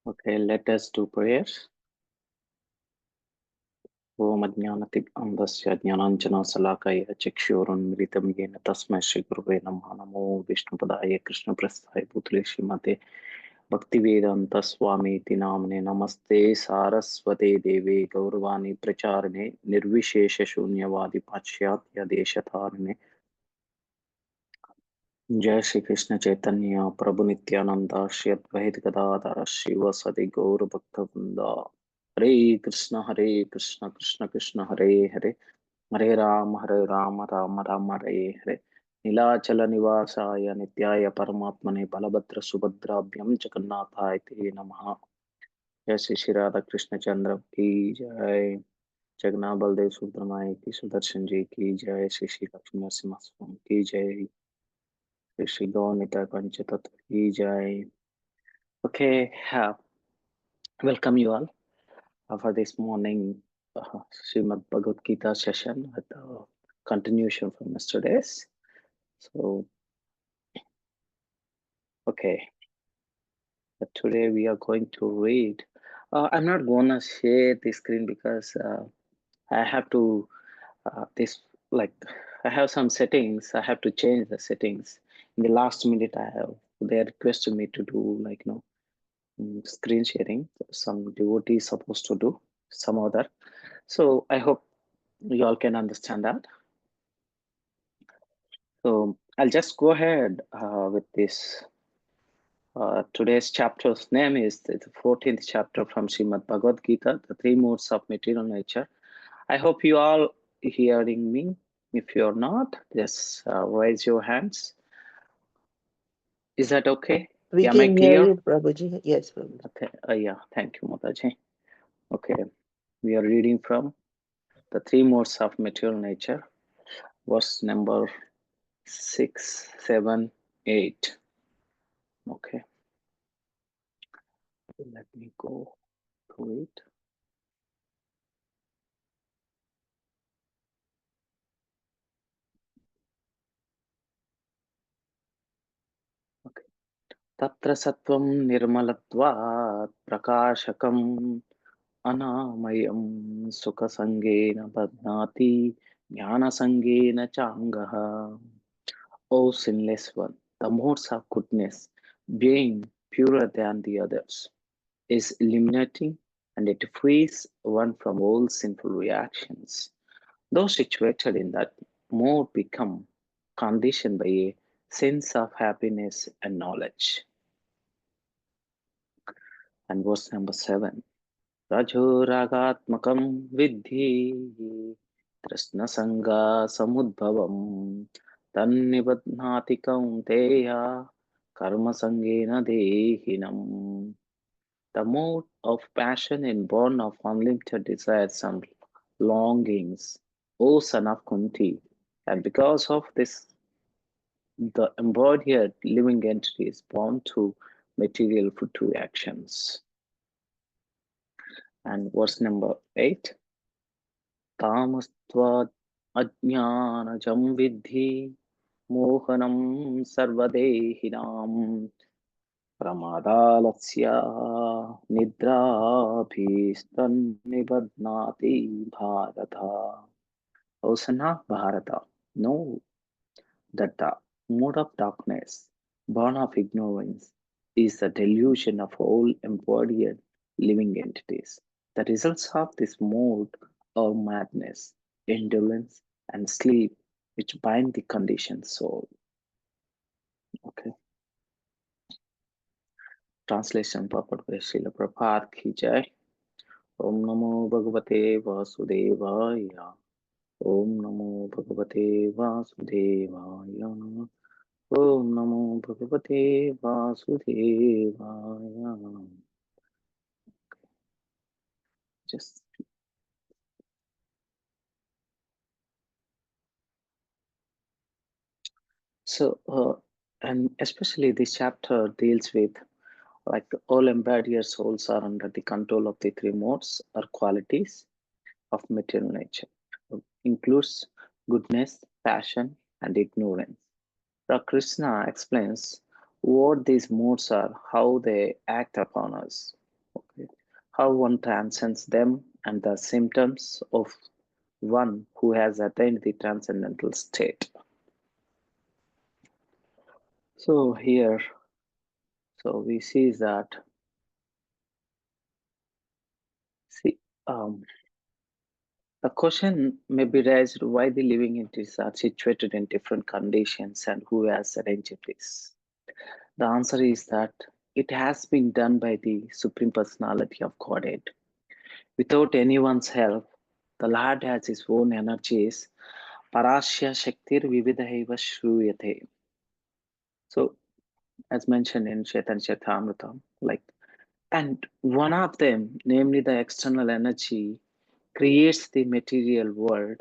Okay, let us do prayers. Om Ajnanatik Andasya Jnananjana Salakaya Chakshurunmritam Yena Tasmai Shri Guruve Namaha Namo Vishnupadaya Krishna Prasthaya Bhutale Srimate Bhaktivedanta Swami Tinamne Namaste Saraswate Deve Gauravani Pracharane Nirvishesha Shunyavadi Pachyatya Deshatharane Jai Shri Krishna Chaitanya Prabhu Nityananda Shri Advaita Gadadhara Shivasadi Gaura Bhakta Hare Krishna Krishna Krishna Hare Hare Hare Rama Rama Rama Hare Hare Nilachala Nivasaya Nityaya Paramatmane Balabhadra Subhadrabhyam Jagannathaya Te Namaha Jai Shri Shri Radha Krishna Chandra Ki Jai Jagannath Baldev Subramaya Ki Sudarshan Ji Ki Jai Shri Shri Lakshmi Narasimha Swami Ki Jai Shri Shri Gaunita Panchatattva Ki Jai. Okay, welcome you all for this morning Srimad Bhagavad Gita session with the continuation from yesterday's. So, okay, today we are going to read. I'm not gonna share the screen because I have to this like I have some settings. I have to change the settings. In the last minute, they requested me to do like screen sharing. Some devotee is supposed to do some other. So I hope you all can understand that. So I'll just go ahead with this. Today's chapter's name is the 14th chapter from Srimad Bhagavad Gita, the three modes of material nature. I hope you all hearing me. If you're not, just raise your hands. Is that okay? We Am I can hear clear? you, Prabhuji. Yes, Prabhuji. Okay. Yeah. Thank you, Mataji. Okay. We are reading from the three modes of material nature, verse number 6, 7, 8. Okay. Let me go to it. Okay. Tatra sattvam nirmalatvat prakashakam anamayam sukha sangena badnati jnana sangena changaha. O sinless one, the modes of goodness, being purer than the others, is illuminating and it frees one from all sinful reactions. Those situated in that mode become conditioned by a sense of happiness and knowledge. And verse number 7. Rajo ragatmakam vidhi trasna sanga samudbhavam tannibadhnati kaunteya karma sangena dehinam. The mode of passion and born of unlimited desires and longings, O son of Kunti, and because of this, the embodied living entity is born to material fruit reactions. And verse number 8. Tamastvad ajnanajam vidhi mohanam sarvadehinam Pramadalasya nidrabhistan bharata. O son of Bharata, know that the mode of darkness, born of ignorance, is the delusion of all embodied living entities. The results of this mode are madness, indolence, and sleep, which bind the conditioned soul. Okay. Translation purport by Srila Prabhupada ki jai. Om Namo Bhagavate Vasudevaya. Om Namo Bhagavate Vasudevaya. Om Namo Bhagavate Vasudevaya. Just so, and especially this chapter deals with like all embodied souls are under the control of the three modes or qualities of material nature. It includes goodness, passion, and ignorance. Krishna explains what these modes are, how they act upon us. how one transcends them, and the symptoms of one who has attained the transcendental state. So here, so we see that, see, um, the question may be raised why the living entities are situated in different conditions and who has arranged this. The answer is that it has been done by the Supreme Personality of Godhead. Without anyone's help, the Lord has his own energies. Parasya Shaktir Vividhaiva Shruyate. So, as mentioned in Chaitanya Charitamrita, like, and one of them, namely the external energy, creates the material world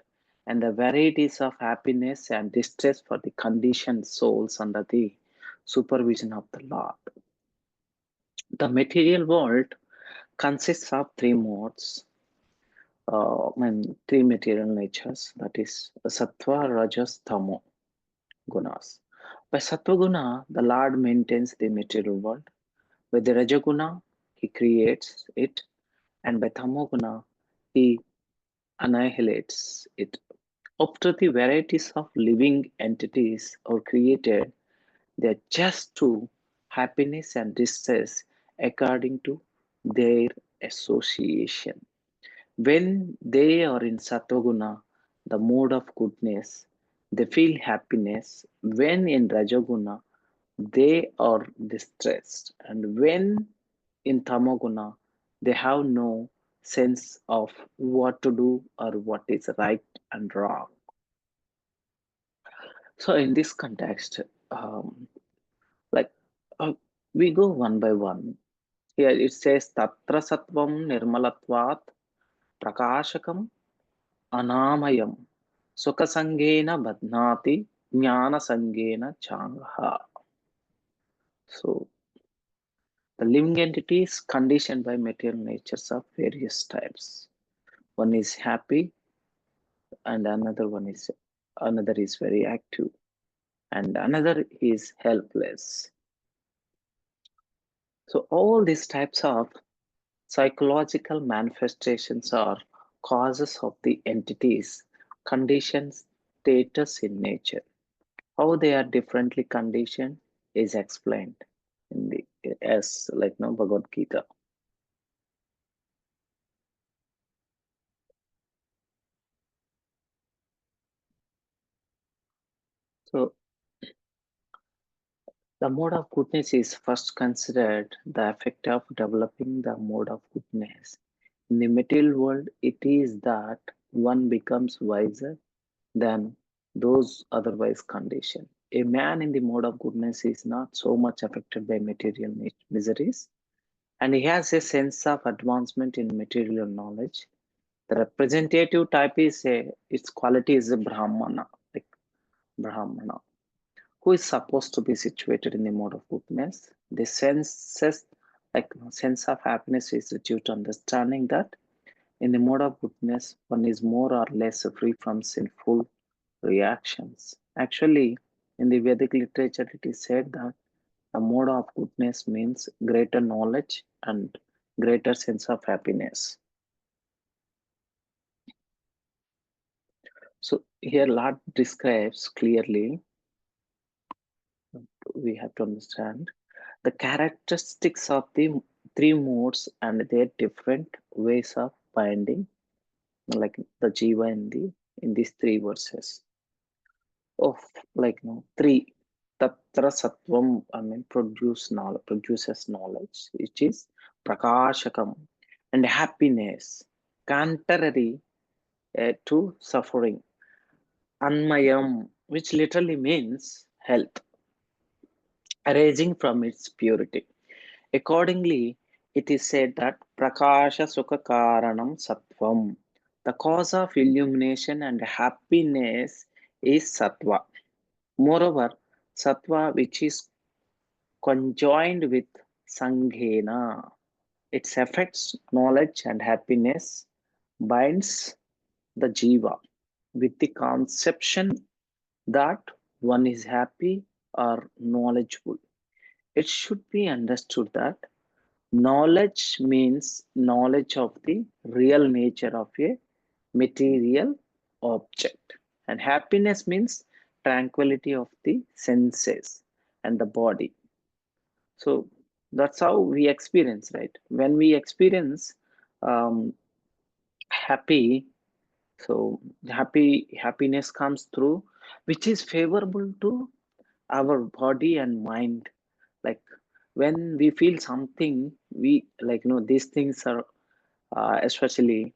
and the varieties of happiness and distress for the conditioned souls under the supervision of the Lord. The material world consists of three modes, three material natures, that is sattva, rajas, tamo gunas. By sattva guna, the Lord maintains the material world. With the rajaguna, he creates it, and by tamoguna, he annihilates it. After the varieties of living entities are created, they adjust to happiness and distress according to their association. When they are in Sattvaguna, the mode of goodness, they feel happiness. When in Rajaguna, they are distressed. And when in Tamaguna, they have no sense of what to do or what is right and wrong. So, in this context, like uh, we go one by one. Here it says Tatra Sattvam Nirmalatvat Prakashakam Anamayam Sukasangena Badnati Jnana Sangena Changaha. So the living entity is conditioned by material natures of various types. One is happy, and another is very active, and another is helpless. So all these types of psychological manifestations are causes of the entity's conditions status in nature. How they are differently conditioned is explained in the as like no Bhagavad Gita. So the mode of goodness is first considered the effect of developing the mode of goodness. In the material world, it is that one becomes wiser than those otherwise conditioned. A man in the mode of goodness is not so much affected by material miseries, and he has a sense of advancement in material knowledge. The representative type is its quality is a Brahmana, like Brahmana, who is supposed to be situated in the mode of goodness. The senses, like sense of happiness, is due to understanding that in the mode of goodness, one is more or less free from sinful reactions. Actually, in the Vedic literature, it is said that the mode of goodness means greater knowledge and greater sense of happiness. So here Lord describes clearly, we have to understand the characteristics of the three modes and their different ways of binding, like the jiva in these three verses. Of like no three tatra sattvam, I mean produces knowledge, which is prakashakam, and happiness, contrary to suffering, anmayam, which literally means health, arising from its purity. Accordingly, it is said that Prakasha Sukha Karanam Sattvam. The cause of illumination and happiness is Sattva. Moreover, Sattva, which is conjoined with Sanghena, its affects knowledge and happiness, binds the Jiva with the conception that one is happy or knowledgeable. It should be understood that Knowledge means knowledge of the real nature of a material object. And happiness means tranquility of the senses and the body. So that's how we experience, right? When we experience um, happy, so happiness comes through, which is favorable to our body and mind. Like when we feel something, we like these things are especially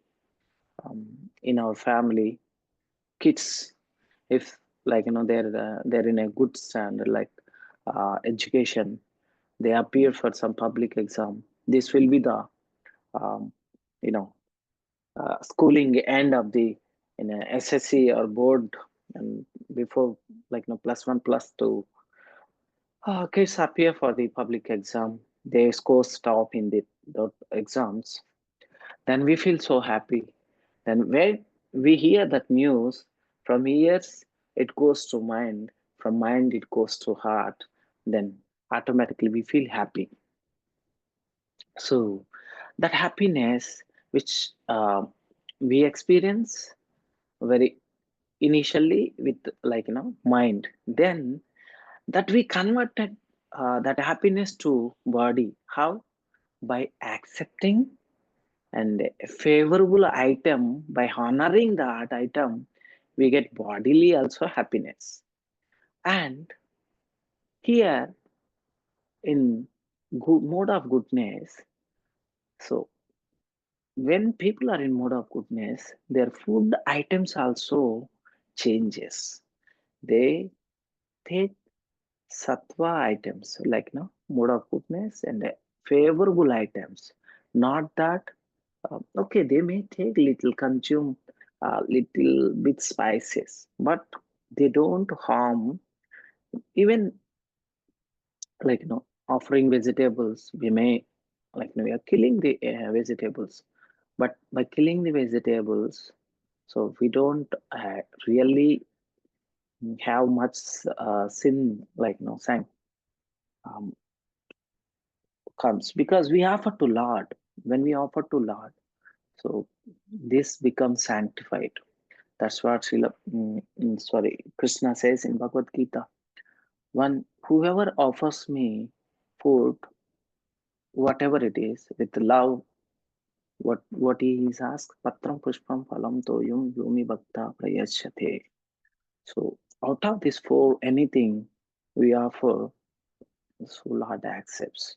in our family, kids, if they're in a good standard, like education, they appear for some public exam. This will be the um, you know schooling end of the in a SSC or board, and before plus one plus two, kids appear for the public exam. They score top in the exams. Then we feel so happy. Then when we hear that news, from ears it goes to mind, from mind it goes to heart. Then automatically we feel happy. So that happiness which we experience very initially with mind, then that we converted that happiness to body. How? By accepting and a favorable item, by honoring that item, we get bodily also happiness. And here in good mode of goodness, so when people are in mode of goodness, their food items also changes. They take sattva items, mode of goodness and favorable items. Not that okay, they may take little, consume little bit spices, but they don't harm. Even offering vegetables, we may we are killing the vegetables, but by killing the vegetables, so we don't really have much sin, sang um, comes, because we offer to Lord. When we offer to Lord, so this becomes sanctified. That's what Krishna says in Bhagavad Gita. One whoever offers me food, whatever it is, with love, what he is asked, patram pushpam phalam toyum yomi bhakta prayashyate. So out of this four, anything we offer, so Lord accepts.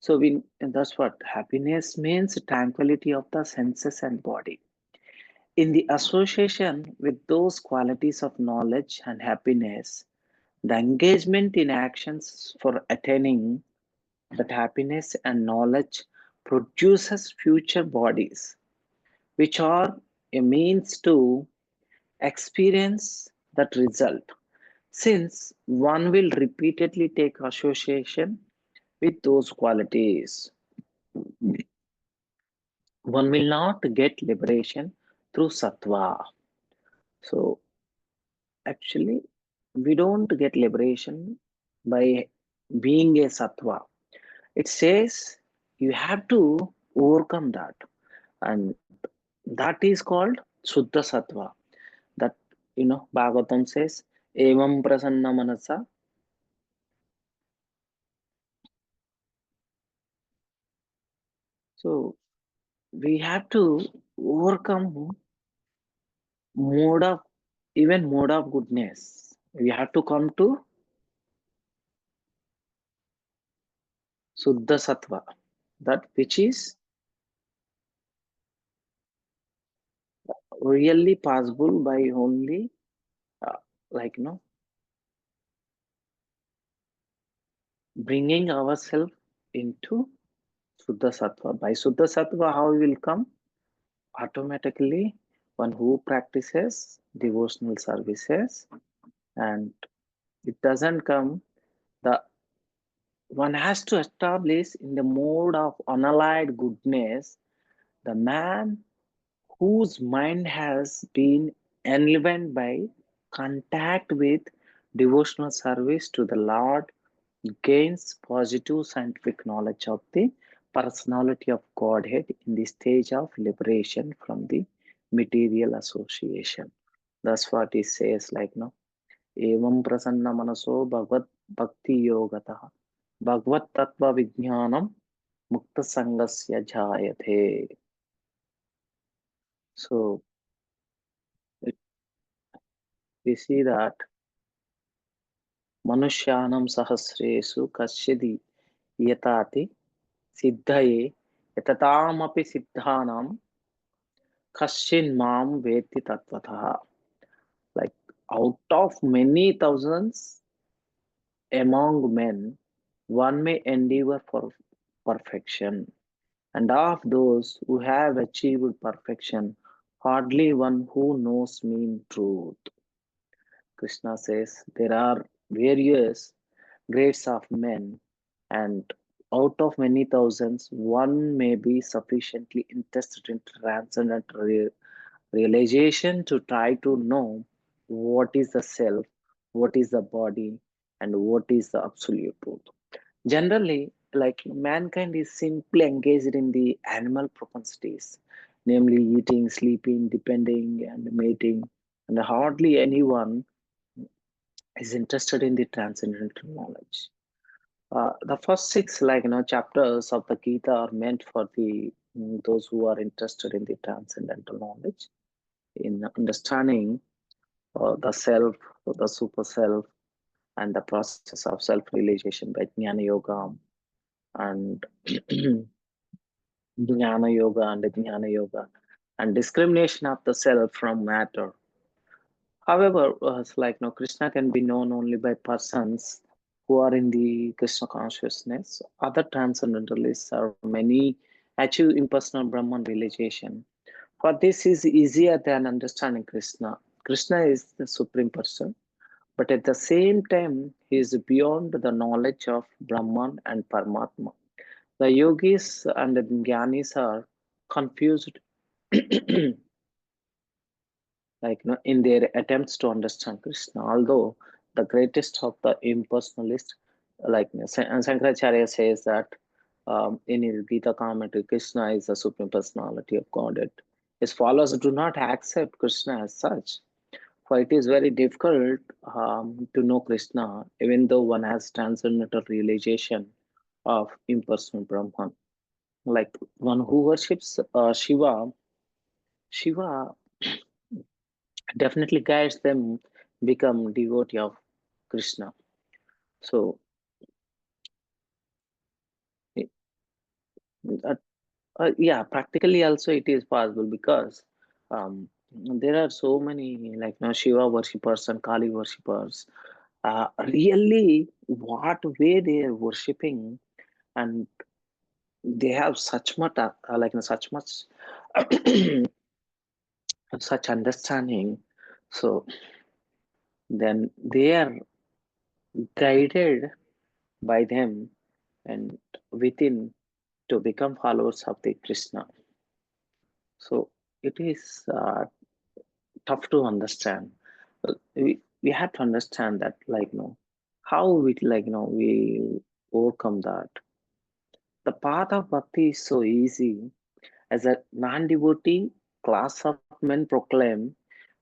So and that's what happiness means: tranquility of the senses and body. In the association with those qualities of knowledge and happiness, the engagement in actions for attaining that happiness and knowledge produces future bodies, which are a means to experience that result. Since one will repeatedly take association with those qualities, one will not get liberation through sattva. So actually, we don't get liberation by being a sattva. It says you have to overcome that, and that is called Suddha Sattva. That Bhagavatam says, Evam prasanna manasa. So we have to overcome mode of even mode of goodness. We have to come to Suddha Sattva, that which is really possible by only uh, like bringing ourselves into Suddha Sattva. By Suddha Sattva, how we will come? Automatically, one who practices devotional services, and it doesn't come, the one has to establish in the mode of unallied goodness, the man whose mind has been enlivened by contact with devotional service to the Lord, gains positive scientific knowledge of the personality of Godhead in the stage of liberation from the material association. That's what he says, like, no, evam prasanna manaso bhagavad bhakti yogataha bhagavad tattva vijnanam mukta sangasya jayate. So it, we see that manushyanam sahasresu kasyadi yatati siddhaye yatataamapi siddhanam kashin mam veti tatvatah. Like, out of many thousands among men, one may endeavor for perfection, and of those who have achieved perfection, hardly one who knows me in truth. Krishna says there are various grades of men, and out of many thousands, one may be sufficiently interested in transcendental realization to try to know what is the self, what is the body, and what is the absolute truth. Generally, like, mankind is simply engaged in the animal propensities, namely eating, sleeping, depending, and mating, and hardly anyone is interested in the transcendental knowledge. The first six, chapters of the Gita are meant for the those who are interested in the transcendental knowledge, in understanding the self, the super self, and the process of self-realization by Jnana Yoga and Jnana Yoga and discrimination of the self from matter. However, it's like, no, Krishna can be known only by persons who are in the Krishna consciousness. Other transcendentalists are many achieve impersonal Brahman realization. For this is easier than understanding Krishna. Krishna is the supreme person, but at the same time, he is beyond the knowledge of Brahman and Paramatma. The yogis and the jnanis are confused in their attempts to understand Krishna. Although the greatest of the impersonalists, Shankaracharya says that in his Gita commentary, Krishna is the supreme personality of Godhead. His followers do not accept Krishna as such, for it is very difficult to know Krishna, even though one has transcendental realization of impersonal Brahman. Like, one who worships Shiva definitely guides them become devotee of Krishna. So, uh, yeah, practically also it is possible because there are so many, Shiva worshippers and Kali worshippers. Really, what way they are worshipping, and they have such much, such much, such understanding. So then they are guided by them and within to become followers of the Krishna. So it is tough to understand. We have to understand that, how we, we overcome that. The path of bhakti is so easy, as a non-devotee class of men proclaim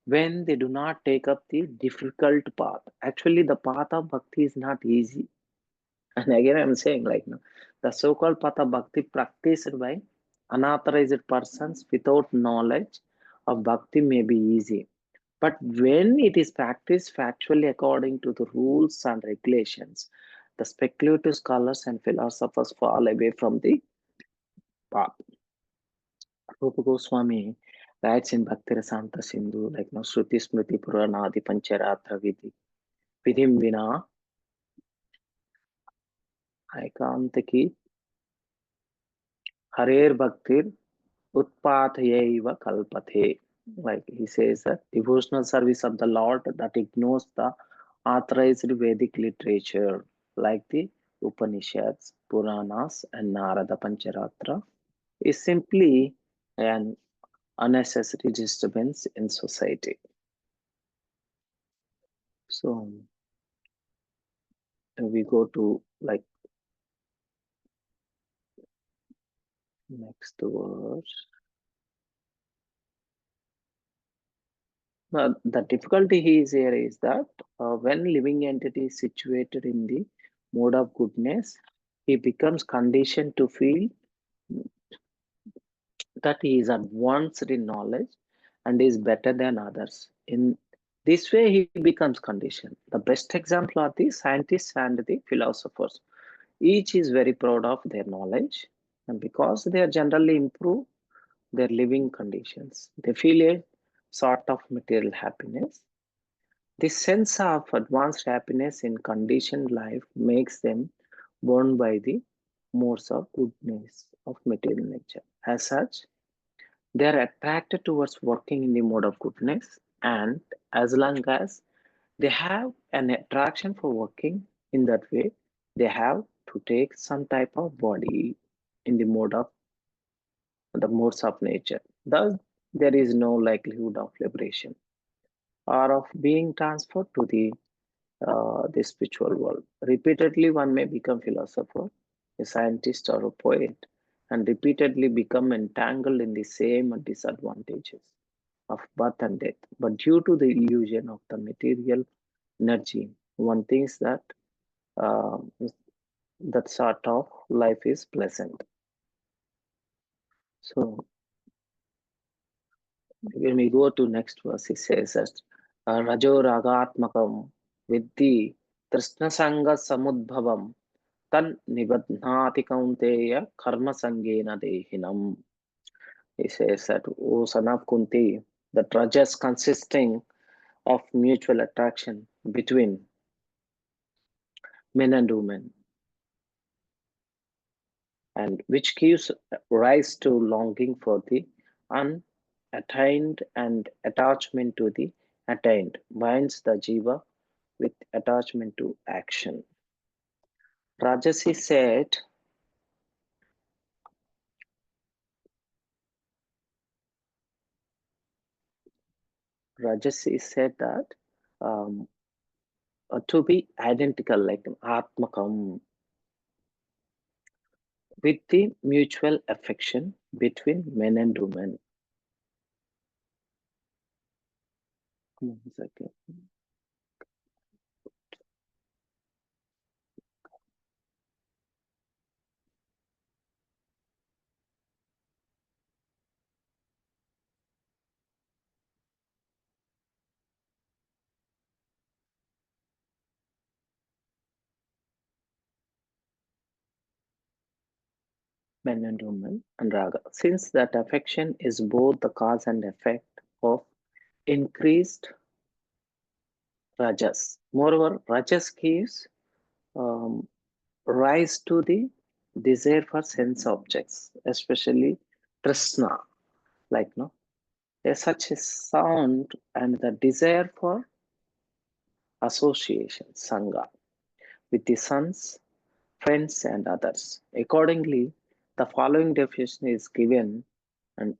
when they do not take up the difficult path. Actually, the path of bhakti is not easy. And again, I'm saying, the so-called path of bhakti practiced by unauthorized persons without knowledge of bhakti may be easy. But when it is practiced factually according to the rules and regulations, the speculative scholars and philosophers fall away from the path. Rupa Goswami writes in Bhakti Sindhu, Shruti Smriti Puranadi Pancharatra Vidhim Vina Aikantaki Harer Bhaktir Utpathayaiva Kalpathe. Like, he says that devotional service of the Lord that ignores the authorized Vedic literature like the Upanishads, Puranas, and Narada Pancharatra is simply an unnecessary disturbance in society. So we go to like next verse. The difficulty is here is that when living entity is situated in the mode of goodness, he becomes conditioned to feel that he is advanced in knowledge and is better than others. In this way, he becomes conditioned. The best example are the scientists and the philosophers. Each is very proud of their knowledge, and because they are generally improve their living conditions, they feel a sort of material happiness. This sense of advanced happiness in conditioned life makes them born by the modes of goodness of material nature. As such, they are attracted towards working in the mode of goodness, and as long as they have an attraction for working in that way, they have to take some type of body in the mode of the modes of nature. Thus, there is no likelihood of liberation or of being transferred to the spiritual world. Repeatedly, one may become philosopher, a scientist, or a poet, and repeatedly become entangled in the same disadvantages of birth and death. But due to the illusion of the material energy, one thinks that uh, that sort of life is pleasant. So when we go to next verse, it says that Rajo Ragatmakam Vidhi Trishna Sanga Samudbhavam Tan Nibadhnati Kaunteya Karma Sangena Dehinam. He says that, O son of Kunti, the rajas consisting of mutual attraction between men and women, and which gives rise to longing for the unattained and attachment to the attained, binds the jiva with attachment to action. Rajasi said, Rajasi said that um, to be identical, like Atmakam, with the mutual affection between men and women. One second. Men and women and raga. Since that affection is both the cause and effect of increased rajas. Moreover, rajas gives um, rise to the desire for sense objects, especially trishna, like no, there's such a sound and the desire for association, sangha, with the sons, friends, and others. Accordingly, the following definition is given, and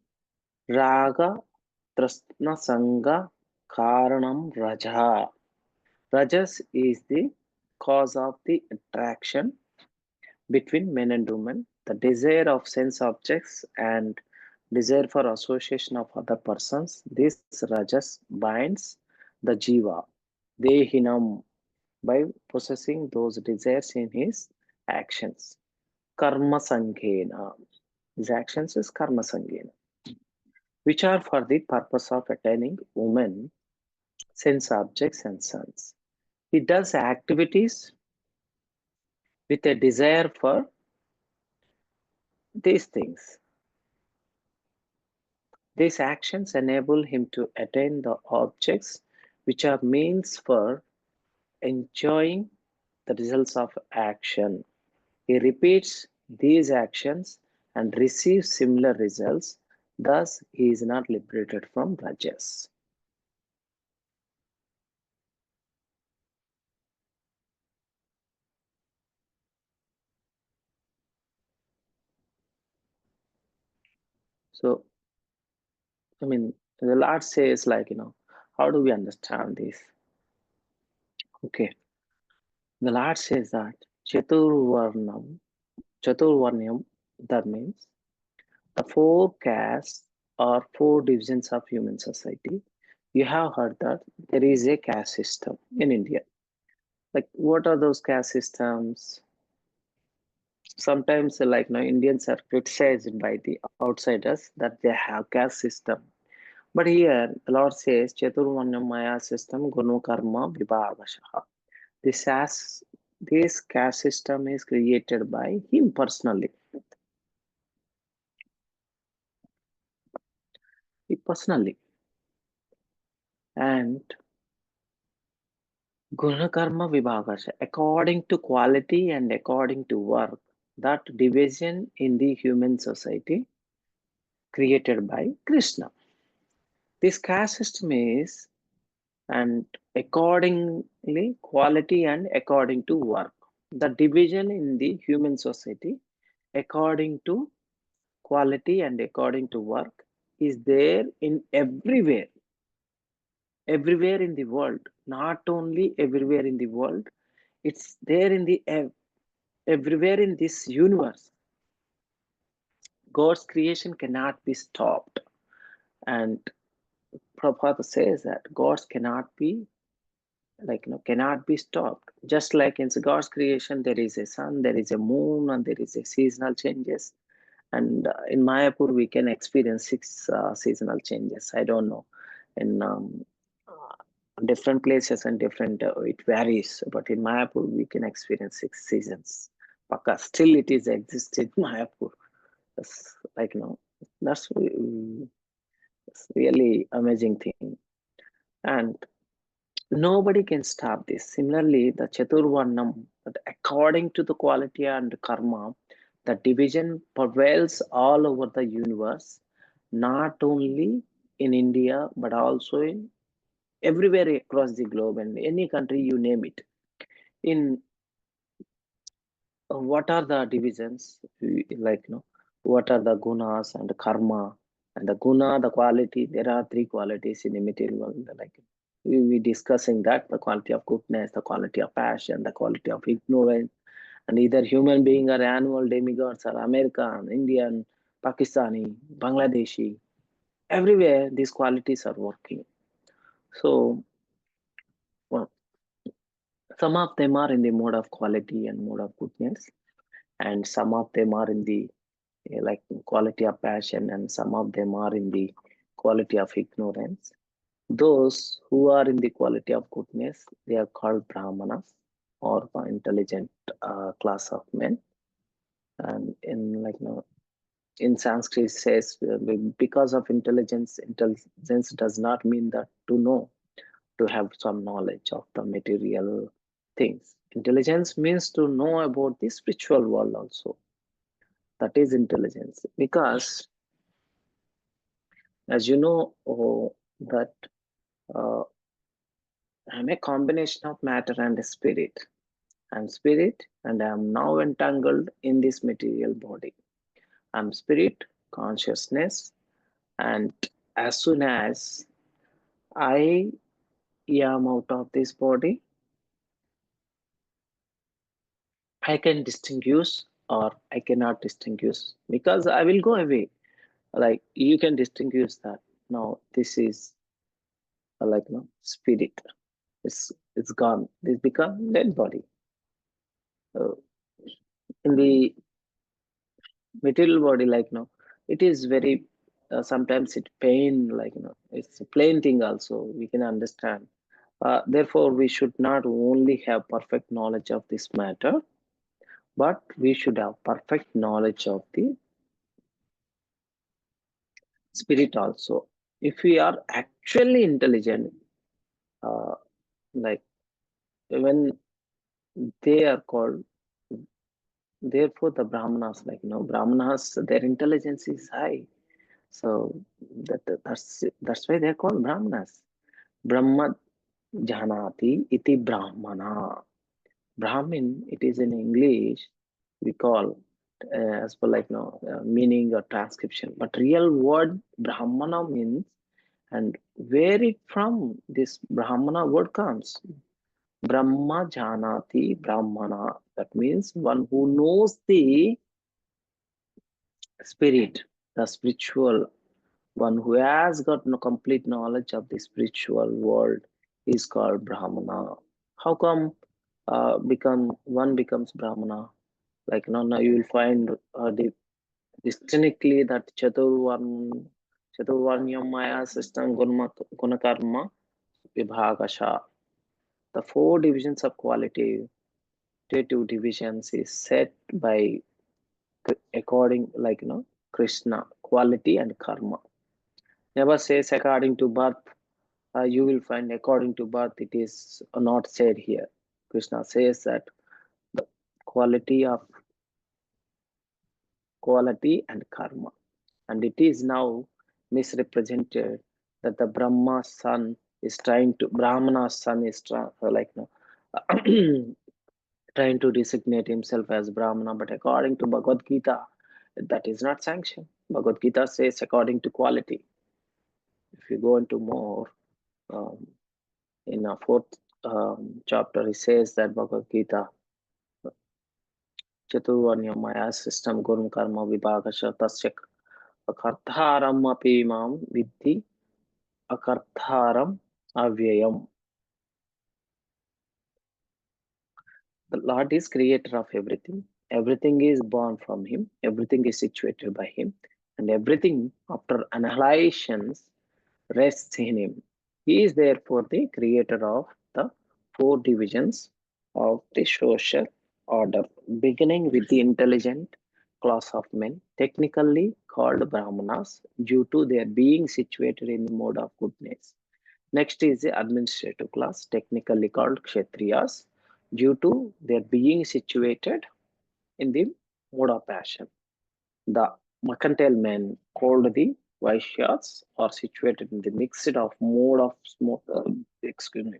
raga trasna sangha karanam raja. Rajas is the cause of the attraction between men and women, the desire of sense objects and desire for association of other persons. This rajas binds the jiva, dehinam, by possessing those desires in his actions. Karma sanghena. His actions is karma sanghena, which are for the purpose of attaining women, sense objects, and sons. He does activities with a desire for these things. These actions enable him to attain the objects which are means for enjoying the results of action. He repeats these actions and receives similar results. Thus, he is not liberated from rajas. So, I mean, the Lord says, like, how do we understand this? Okay, the Lord says that. Chaturvarnam, Chaturvarnyam, that means the four castes or four divisions of human society. You have heard that there is a caste system in India. Like, what are those caste systems? Sometimes, like, Indians are criticized by the outsiders that they have caste system. But here, the Lord says, Chaturvarnyam Maya system, Gunu Karma Vibhavashaha. This caste system is created by him personally. And Guna Karma Vibhagasha, according to quality and according to work, that division in the human society created by Krishna. This caste system is, and accordingly, quality and according to work. The division in the human society according to quality and according to work is there in everywhere in the world, not only everywhere in the world, it's there in the everywhere in this universe. God's creation cannot be stopped, and Prabhupada says that God's cannot be, cannot be stopped. Just like in God's creation, there is a sun, there is a moon, and there is a seasonal changes. And in Mayapur, we can experience six seasonal changes. I don't know. In different places and different, it varies. But in Mayapur, we can experience six seasons. Paka, still it is exist in Mayapur. That's that's really amazing thing. And nobody can stop this. Similarly, the Chaturvarnam, that according to the quality and karma, the division prevails all over the universe, not only in India, but also in everywhere across the globe and any country you name it. In what are the divisions? What are the gunas and the karma? And the guna, the quality, there are three qualities in the material world. Like we discussing that the quality of goodness, the quality of passion, the quality of ignorance, and either human being or animal demigods or American, Indian, Pakistani, Bangladeshi, everywhere these qualities are working. So well, some of them are in the mode of quality and mode of goodness, and some of them are in the quality of passion, and some of them are in the quality of ignorance. Those who are in the quality of goodness, they are called Brahmanas or intelligent class of men. And in Sanskrit it says because of intelligence, intelligence does not mean that to know, to have some knowledge of the material things. Intelligence means to know about the spiritual world also. That is intelligence. Because as you know, that uh, I'm a combination of matter and spirit. I'm spirit and I'm now entangled in this material body. I'm spirit, consciousness, and as soon as I am out of this body, I can distinguish or I cannot distinguish because I will go away. Like you can distinguish that. Now this is no spirit. It's gone. This become dead body. In the material body, it is very sometimes it pain, it's a plain thing also we can understand. Therefore we should not only have perfect knowledge of this matter, but we should have perfect knowledge of the spirit also. If we are actually intelligent, uh, like when they are called, therefore the brahmanas, brahmanas, their intelligence is high. So that's why they're called brahmanas. Brahma janati iti brahmana. Brahmin, it is in English, we call as per meaning or transcription. But real word brahmana means, and where it from this brahmana word comes. Brahma Janati Brahmana. That means one who knows the spirit, the spiritual one who has got no complete knowledge of the spiritual world is called Brahmana. How come one becomes Brahmana? Like now you will find distinctly that Chaturvarnyam Maya system Gunakarma Vibhagasha. The four divisions of qualitative divisions is set by according Krishna, quality and karma. Never says according to birth. You will find according to birth it is not said here. Krishna says that the quality of quality and karma, and it is now misrepresented that the Brahmana's son is trying to designate himself as Brahmana, but according to Bhagavad Gita, that is not sanctioned. Bhagavad Gita says according to quality. If you go into more, um, in a fourth chapter, he says that Bhagavad Gita, Chaturvanya Maya system, Guru Karma Vibhagasha Tasya Akartharam Api Mam Vidhi Akartharam Avyayam. The Lord is creator of everything. Everything is born from Him. Everything is situated by Him. And everything, after annihilations, rests in Him. He is therefore the creator of the four divisions of the social order, beginning with the intelligent class of men, technically called Brahmanas, due to their being situated in the mode of goodness. Next is the administrative class, technically called Kshatriyas, due to their being situated in the mode of passion. The mercantile men, called the Vaishyas, are situated in the mixed of mode of excuse me,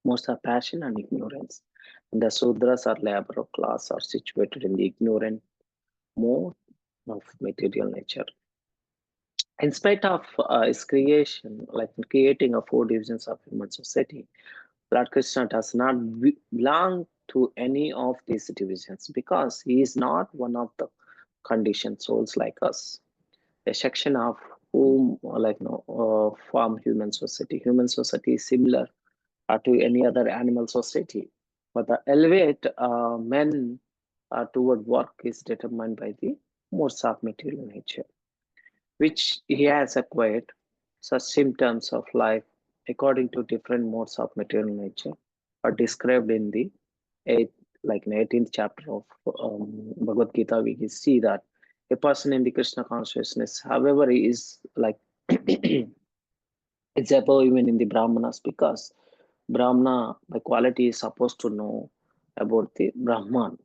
modes of passion and ignorance. And the Sudras or labor class are situated in the ignorant mode of material nature. In spite of his creation, like creating a four divisions of human society, Lord Krishna does not belong to any of these divisions because he is not one of the conditioned souls like us. A section of whom form human society. Human society is similar to any other animal society, but the elevate men toward work is determined by the modes of material nature, which he has acquired. Such symptoms of life, according to different modes of material nature, are described in the eighth, 18th chapter of Bhagavad Gita. We can see that a person in the Krishna consciousness, however, is like it's above even in the Brahmanas because Brahmana by quality is supposed to know about the Brahman,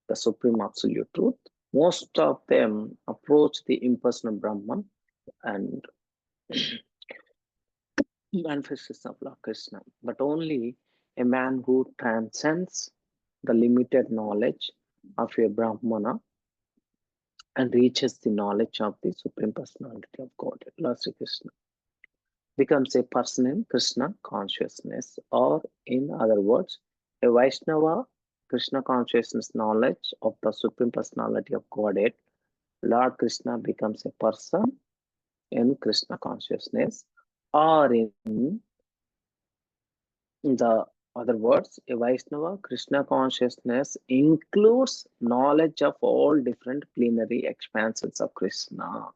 the supreme absolute truth. Most of them approach the impersonal Brahman and manifestation of Lord Krishna, but only a man who transcends the limited knowledge of a Brahmana and reaches the knowledge of the Supreme Personality of God, Lord Sri Krishna, becomes a person in Krishna consciousness, or in other words, a Vaishnava Krishna consciousness knowledge of the Supreme Personality of Godhead. Lord Krishna becomes a person in Krishna consciousness, or in the other words, a Vaishnava Krishna consciousness includes knowledge of all different plenary expansions of Krishna,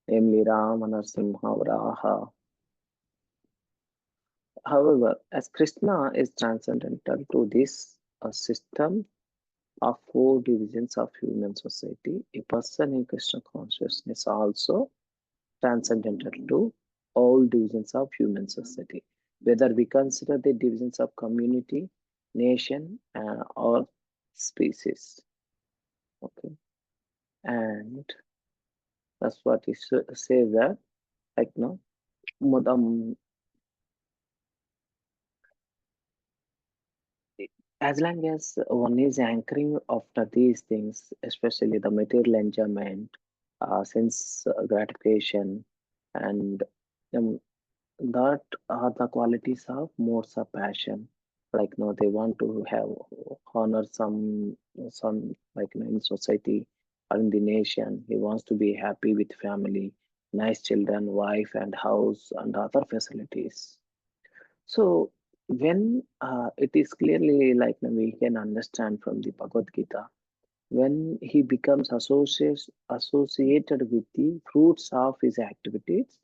namely Rama, Narasimha, Varaha. However, as Krishna is transcendental to this system of four divisions of human society, a person in Krishna consciousness also transcendental to all divisions of human society, whether we consider the divisions of community, nation, or species. Okay, and that's what he says that, like no, as long as one is anchoring after these things, especially the material enjoyment, sense gratification, and um, that are the qualities of modes of passion. Like no, they want to have honor some like in society or in the nation. He wants to be happy with family, nice children, wife and house and other facilities. So when it is clearly like we can understand from the Bhagavad Gita, when he becomes associated with the fruits of his activities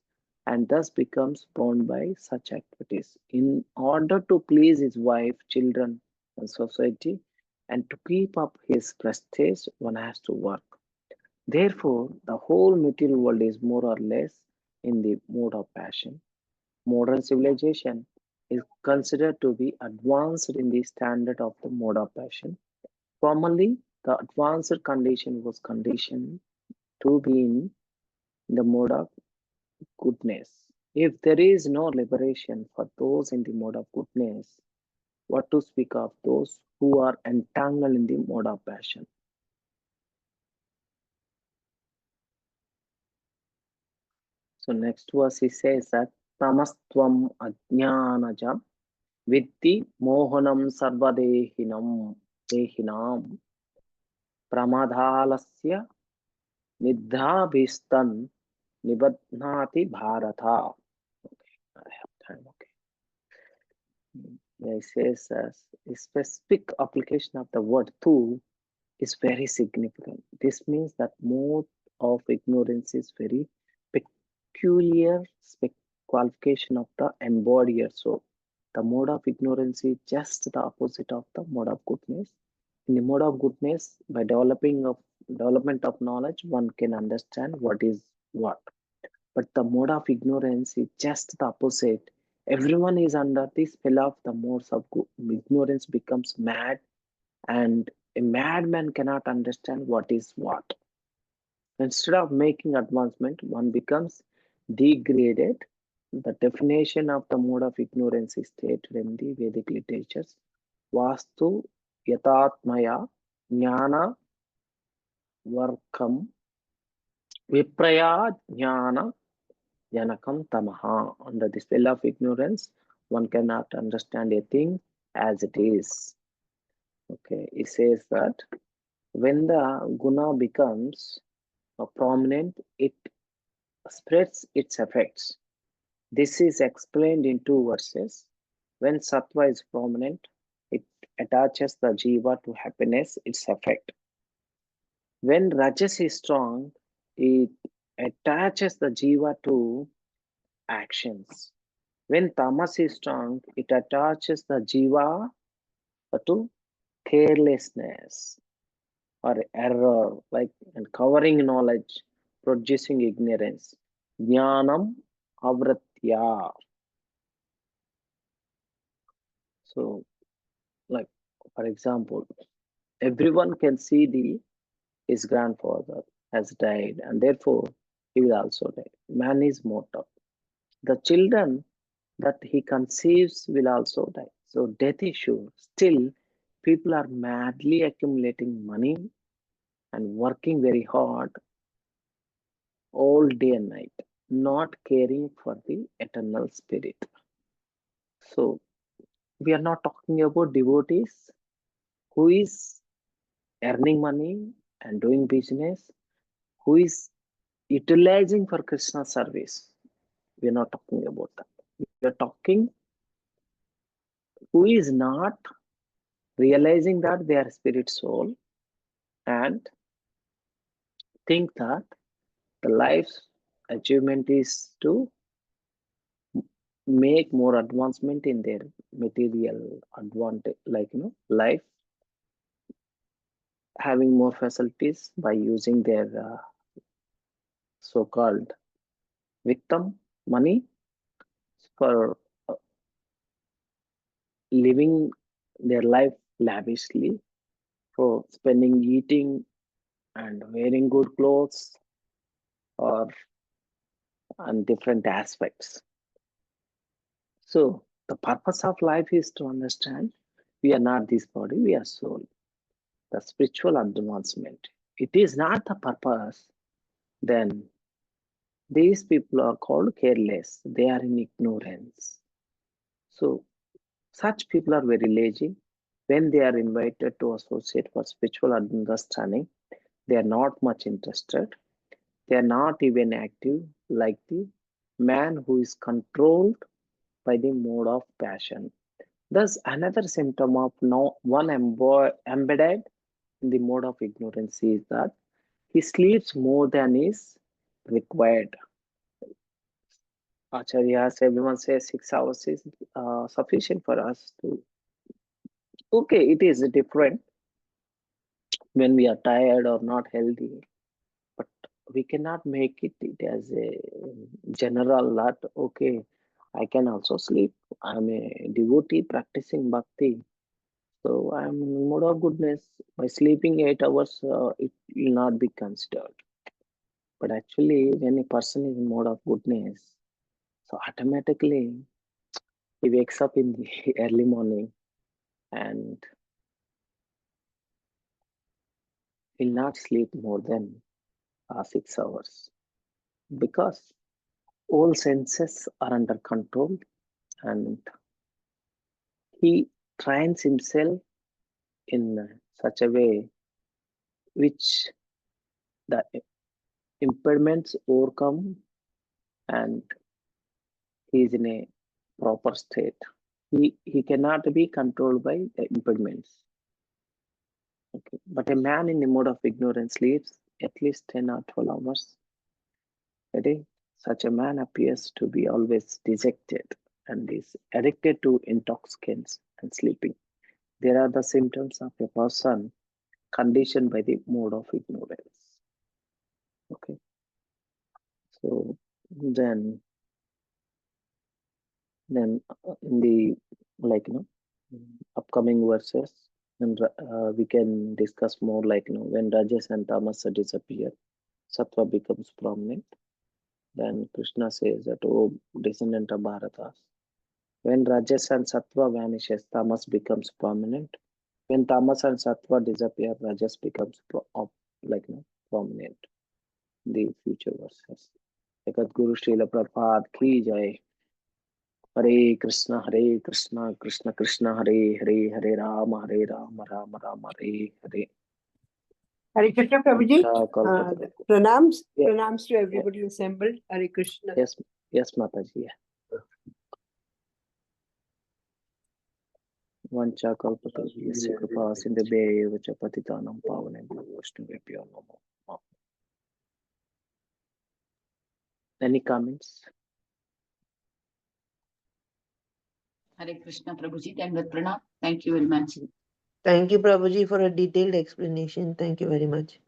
and thus becomes bound by such activities in order to please his wife, children, and society, and to keep up his prestige, one has to work. Therefore, the whole material world is more or less in the mode of passion. Modern civilization is considered to be advanced in the standard of the mode of passion. Formerly, the advanced condition was conditioned to be in the mode of goodness. If there is no liberation for those in the mode of goodness, what to speak of those who are entangled in the mode of passion? So next verse he says that tamastvam ajnanajam vitti mohanam sarvadehinam pramadhalasya nidhabhistan nibadhnati bharata. Okay, I have time. Okay. Yeah, it says a specific application of the word tu is very significant. This means that mode of ignorance is very peculiar qualification of the embodied soul. The mode of ignorance is just the opposite of the mode of goodness. In the mode of goodness, by development of knowledge, one can understand what is what. But the mode of ignorance is just the opposite. Everyone is under the spell of the modes of ignorance becomes mad, and a madman cannot understand what is what. Instead of making advancement, one becomes degraded. The definition of the mode of ignorance is stated in the Vedic literatures. Vastu yatatmaya jnana varkam vipraya jnana janakam tamaha. Under the spell of ignorance, one cannot understand a thing as it is. Okay, it says that when the guna becomes prominent, it spreads its effects. This is explained in two verses. When sattva is prominent, it attaches the jiva to happiness, its effect. When rajas is strong, it attaches the jiva to actions. When tamas is strong, it attaches the jiva to carelessness or error, like and covering knowledge, producing ignorance. Jnanam avratya. So, like for example, everyone can see his grandfather has died, and therefore he will also die. Man is mortal. The children that he conceives will also die. So death is sure. Still, people are madly accumulating money and working very hard all day and night, not caring for the eternal spirit. So we are not talking about devotees who is earning money and doing business, who is utilizing for Krishna service. We are not talking about that. We are talking who is not realizing that they are spirit soul and think that the life's achievement is to make more advancement in their material advantage, like life, having more facilities by using their so-called victim money for living their life lavishly, for spending, eating, and wearing good clothes, or on different aspects. So the purpose of life is to understand we are not this body, we are soul. The spiritual advancement. It is not the purpose, then These people are called careless. They are in ignorance. So such people are very lazy. When they are invited to associate for spiritual understanding, they are not much interested. They are not even active like the man who is controlled by the mode of passion. Thus, another symptom of no one embedded in the mode of ignorance is that he sleeps more than is required. Acharyas, everyone says 6 hours is sufficient for us to. Okay, it is different when we are tired or not healthy, but we cannot make it as a general that okay, I can also sleep. I'm a devotee practicing bhakti, so I'm in mode of goodness. By sleeping 8 hours, it will not be considered. But actually, when a person is in mode of goodness, so automatically he wakes up in the early morning and will not sleep more than 6 hours because all senses are under control and he trains himself in such a way which the impediments overcome and he is in a proper state. He cannot be controlled by the impediments. Okay. But a man in the mode of ignorance sleeps at least 10 or 12 hours a day. Such a man appears to be always dejected and is addicted to intoxicants and sleeping. There are the symptoms of a person conditioned by the mode of ignorance. Okay. So then in the upcoming verses, and we can discuss more when Rajas and Tamas disappear, Sattva becomes prominent. Then Krishna says that, oh, descendant of Bharatas, when Rajas and Sattva vanishes, Tamas becomes prominent. When Tamas and Sattva disappear, Rajas becomes prominent. The future verses. Jagat Guru Srila Prabhupada ki jai. Hare Krishna, Krishna Krishna, Hare Hare, Hare Rama, Rama Rama, Hare Hare. Hare Krishna, Prabhuji. Pranams, Yeah. Pranams to everybody assembled. Hare Krishna. Yes, Mataji. Vancha kalpatarvasya kripa sindhubhyo vacha patitanam pavanebhyo vaishnavebhyo namo. Any comments? Hare Krishna, Prabhuji, and with Pranam. Thank you very much. Thank you, Prabhuji, for a detailed explanation. Thank you very much.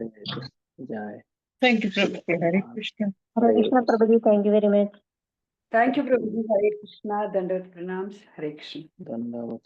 Jai. Thank you, Prabhuji. Hare Krishna. Hare Krishna, Prabhuji. Thank you very much. Thank you, Prabhuji. Hare Krishna. Dandavat Pranams. Hare Krishna. Dandavat.